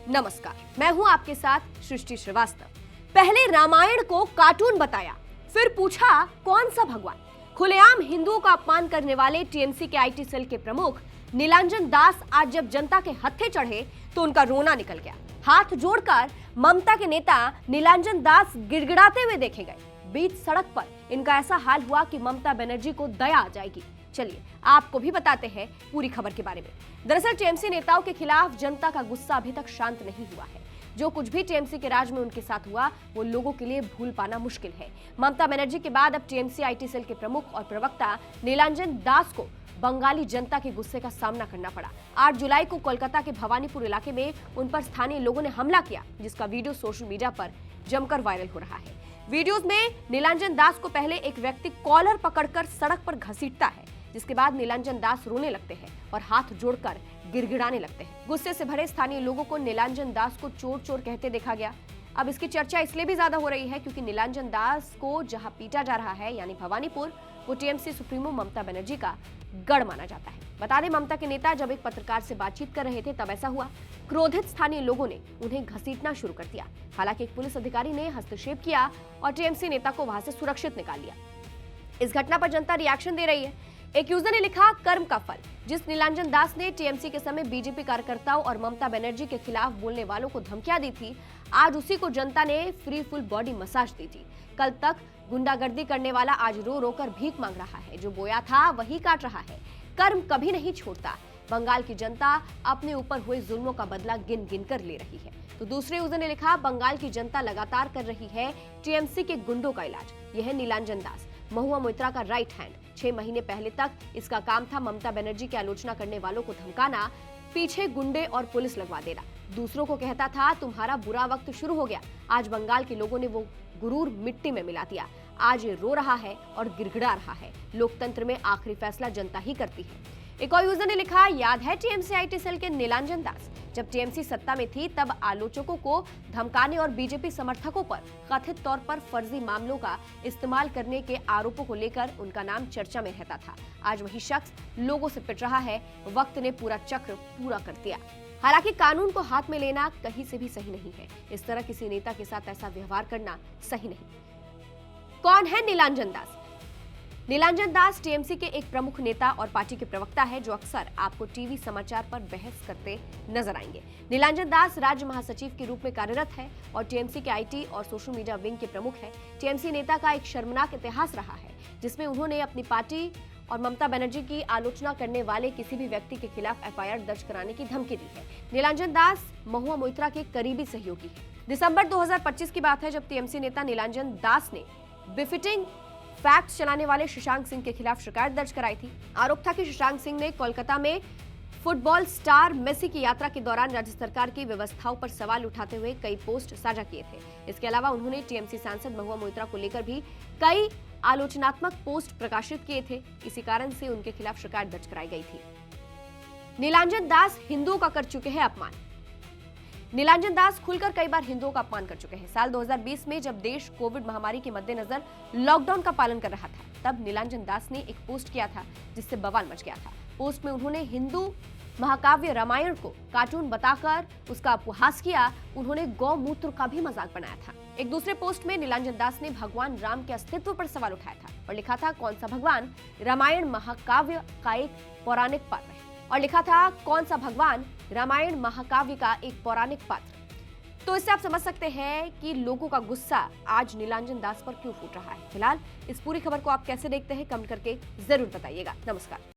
नमस्कार, मैं हूं आपके साथ सृष्टि श्रीवास्तव। पहले रामायण को कार्टून बताया, फिर पूछा कौन सा भगवान। खुलेआम हिंदुओं का अपमान करने वाले टीएमसी के आईटी सेल के प्रमुख नीलांजन दास आज जब जनता के हत्थे चढ़े तो उनका रोना निकल गया। हाथ जोड़कर ममता के नेता नीलांजन दास गिड़गिड़ाते हुए देखे गए। बीच सड़क पर इनका ऐसा हाल हुआ कि ममता बनर्जी को दया आ जाएगी। चलिए आपको भी बताते हैं पूरी खबर के बारे में। दरअसल टीएमसी नेताओं के खिलाफ जनता का गुस्सा अभी तक शांत नहीं हुआ है। जो कुछ भी टीएमसी के राज में उनके साथ हुआ वो लोगों के लिए भूल पाना मुश्किल है। ममता बनर्जी के बाद अब टीएमसी आईटी सेल के प्रमुख और प्रवक्ता नीलांजन दास को बंगाली जनता के गुस्से का सामना करना पड़ा। 8 जुलाई को कोलकाता के भवानीपुर इलाके में उन पर स्थानीय लोगों ने हमला किया, जिसका वीडियो सोशल मीडिया पर जमकर वायरल हो रहा है। वीडियोस में नीलांजन दास को पहले एक व्यक्ति कॉलर पकड़कर सड़क पर घसीटता है, जिसके बाद नीलांजन दास रोने लगते हैं और हाथ जोड़कर गिड़गिड़ाने लगते हैं। गुस्से से भरे स्थानीय लोगों को नीलांजन दास को चोर चोर कहते देखा गया। अब इसकी चर्चा इसलिए भी ज्यादा हो रही है क्योंकि नीलांजन दास को जहां पीटा जा रहा है यानी भवानीपुर, वो टीएमसी सुप्रीमो ममता बनर्जी का गढ़ माना जाता है। बता दें, ममता के नेता जब एक पत्रकार से बातचीत कर रहे थे तब ऐसा हुआ। क्रोधित स्थानीय लोगों ने उन्हें घसीटना शुरू कर दिया। हालांकि एक पुलिस अधिकारी ने हस्तक्षेप किया और टीएमसी नेता को वहां से सुरक्षित निकाल लिया। इस घटना पर जनता रिएक्शन दे रही है। एक यूजर ने लिखा, कर्म का फल। जिस नीलांजन दास ने टीएमसी के समय बीजेपी कार्यकर्ताओं और ममता बनर्जी के खिलाफ बोलने वालों को धमकियां दी थी, आज उसी को जनता ने फ्री फुल बॉडी मसाज दी थी। कल तक गुंडागर्दी करने वाला आज रो रो कर भीख मांग रहा है। जो बोया था वही काट रहा है। कर्म कभी नहीं छोड़ता। बंगाल की जनता अपने ऊपर हुए जुल्मों का बदला गिन गिन कर ले रही है। तो दूसरे यूजर ने लिखा, बंगाल की जनता लगातार कर रही है टीएमसी के गुंडों का इलाज। यह है नीलांजन दास, महुआ मोइत्रा का राइट हैंड। 6 महीने पहले तक इसका काम था ममता बनर्जी की आलोचना करने वालों को धमकाना, पीछे गुंडे और पुलिस लगवा देना। दूसरों को कहता था तुम्हारा बुरा वक्त शुरू हो गया। आज बंगाल के लोगों ने वो गुरूर मिट्टी में मिला दिया। आज ये रो रहा है और गिड़गिड़ा रहा है। लोकतंत्र में आखिरी फैसला जनता ही करती है। एक और यूजर ने लिखा, याद है टीएमसी आईटी सेल के नीलांजन दास, जब टीएमसी सत्ता में थी तब आलोचकों को धमकाने और बीजेपी समर्थकों पर कथित तौर पर फर्जी मामलों का इस्तेमाल करने के आरोपों को लेकर उनका नाम चर्चा में रहता था। आज वही शख्स लोगों से पिट रहा है। वक्त ने पूरा चक्र पूरा कर दिया। हालांकि कानून को हाथ में लेना कहीं से भी सही नहीं है। इस तरह किसी नेता के साथ ऐसा व्यवहार करना सही नहीं। कौन है नीलांजन दास? नीलांजन दास टीएमसी के एक प्रमुख नेता और पार्टी के प्रवक्ता है जो अक्सर आपको टीवी समाचार पर बहस करते नजर आएंगे। नीलांजन दास राज्य महासचिव के रूप में कार्यरत है और टीएमसी के आईटी और सोशल मीडिया विंग के प्रमुख है। टीएमसी नेता का एक शर्मनाक इतिहास रहा है, जिसमें उन्होंने अपनी पार्टी और ममता बनर्जी की आलोचना करने वाले किसी भी व्यक्ति के खिलाफ एफआईआर दर्ज कराने की धमकी दी है। नीलांजन दास महुआ मोइत्रा के करीबी सहयोगी है। दिसंबर 2025 की बात है जब टीएमसी नेता नीलांजन दास ने बिफिटिंग फैक्ट्स चलाने वाले शशांक सिंह के खिलाफ शिकायत दर्ज कराई थी। आरोप था कि शशांक सिंह ने कोलकाता में फुटबॉल स्टार मेसी की यात्रा के दौरान राज्य सरकार की व्यवस्थाओं पर सवाल उठाते हुए कई पोस्ट साझा किए थे। इसके अलावा उन्होंने टीएमसी सांसद महुआ मोइत्रा को लेकर भी कई आलोचनात्मक पोस्ट प्रकाशित किए थे। इसी कारण से उनके खिलाफ शिकायत दर्ज कराई गई थी। नीलांजन दास हिंदुओं का कर चुके हैं अपमान। नीलांजन दास खुलकर कई बार हिंदुओं का अपमान कर चुके हैं। साल 2020 में जब देश कोविड महामारी के मद्देनजर लॉकडाउन का पालन कर रहा था, तब नीलांजन दास ने एक पोस्ट किया था जिससे बवाल मच गया था। पोस्ट में उन्होंने हिंदू महाकाव्य रामायण को कार्टून बताकर उसका उपहास किया। उन्होंने गौमूत्र का भी मजाक बनाया था। एक दूसरे पोस्ट में नीलांजन दास ने भगवान राम के अस्तित्व पर सवाल उठाया था और लिखा था, कौन सा भगवान? रामायण महाकाव्य का एक पौराणिक पात्र है। और लिखा था, कौन सा भगवान? रामायण महाकाव्य का एक पौराणिक पात्र। तो इससे आप समझ सकते हैं कि लोगों का गुस्सा आज नीलांजन दास पर क्यों फूट रहा है। फिलहाल इस पूरी खबर को आप कैसे देखते हैं, कमेंट करके जरूर बताइएगा। नमस्कार।